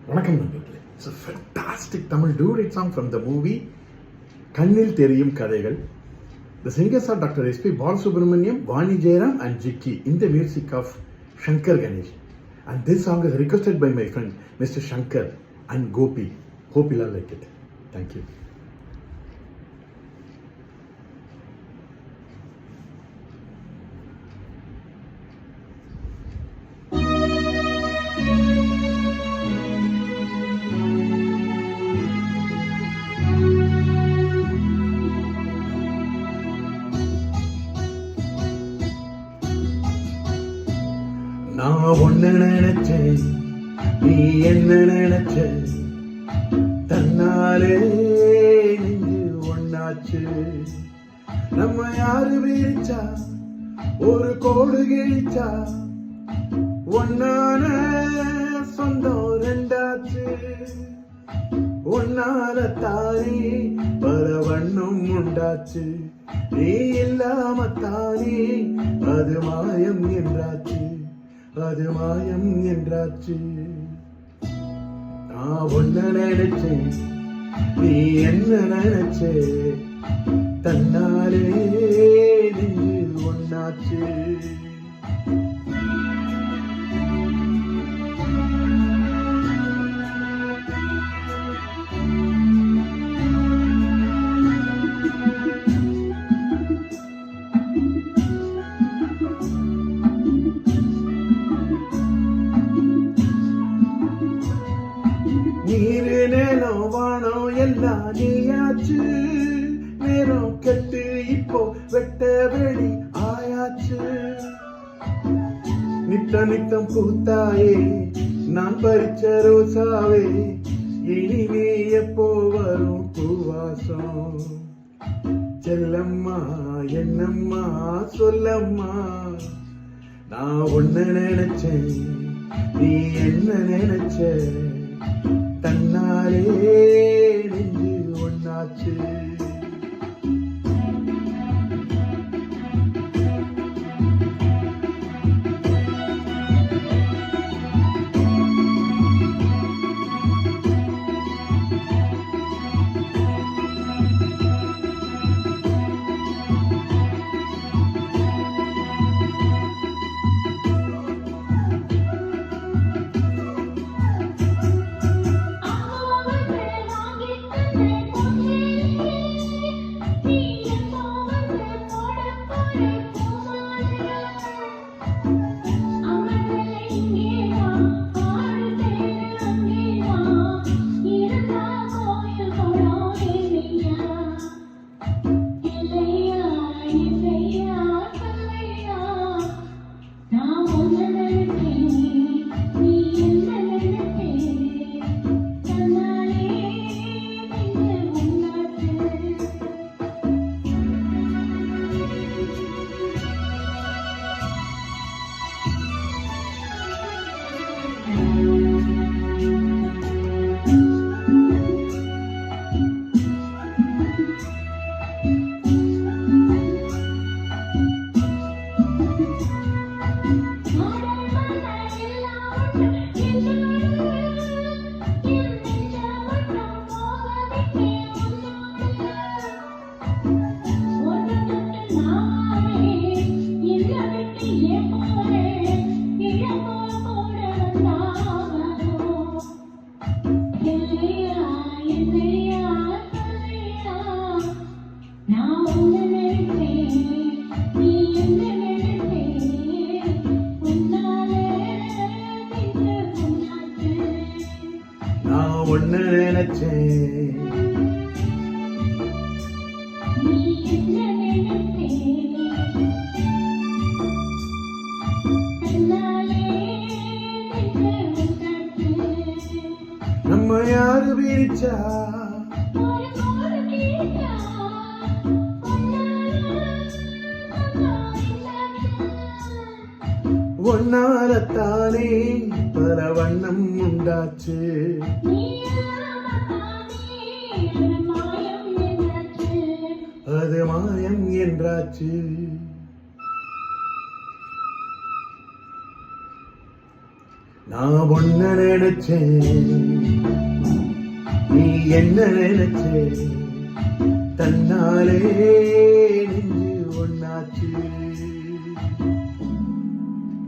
வணக்கம் நண்பர்களே. It's a fantastic Tamil duet song from the movie கண்ணில் தெரியும் கதைகள். The singers are Dr. S.P. Balasubramaniam, Vani Jairam and Jikki in the music of Shankar Ganesh. And this song is requested by my friend Mr. Shankar and Gopi. Hope you'll like it. Thank you. நான் ஒன்ன நினைச்சேன், நீ என்ன நினைச்ச, தன்னாலே நெஞ்சு ஒன்னாச்சு. நம்ம யாரு வீழ்ச்சா, ஒரு கோடு கிழிச்சா, ஒன்னான சொந்தம் ரெண்டாச்சு. ஒன்னால தானே பல வண்ணம் உண்டாச்சு, நீ இல்லாம தானே அது மாயம் என்றாச்சு, அது மாயம் என்றாச்சு. நான் ஒன்ன நினைச்சேன், நீ என்ன நினைச்சே, தன்னாலே நெஞ்சு ஒன்னாச்சு. நீரு நேரம் வானம் எல்லாம் நீயாச்சு, நேரம் கெட்டு இப்போ வெட்ட வெளி ஆயாச்சு. நித்தம் பூத்தாயே நான் பறிச்ச ரோசாவே, இனிமே எப்போ வரும் பூவாசம். செல்லம்மா என்னம்மா சொல்லம்மா, நான் ஒன்ன நினைச்சேன், நீ என்ன நினைச்ச, தன்னாலே நெஞ்சு ஒன்னாச்சு. நான் ஒன்ன நினைச்சேன், நம்ம யாரு வீழ்ச்சா, ஒன்னாலத்தானே பல வண்ணம் உண்டாச்சு. அது மாயம் என்றாச்சு. நான் ஒன்ன நினைச்சேன், நீ என்ன நினைச்சே தன்னாலே நெஞ்சு ஒன்னாச்சு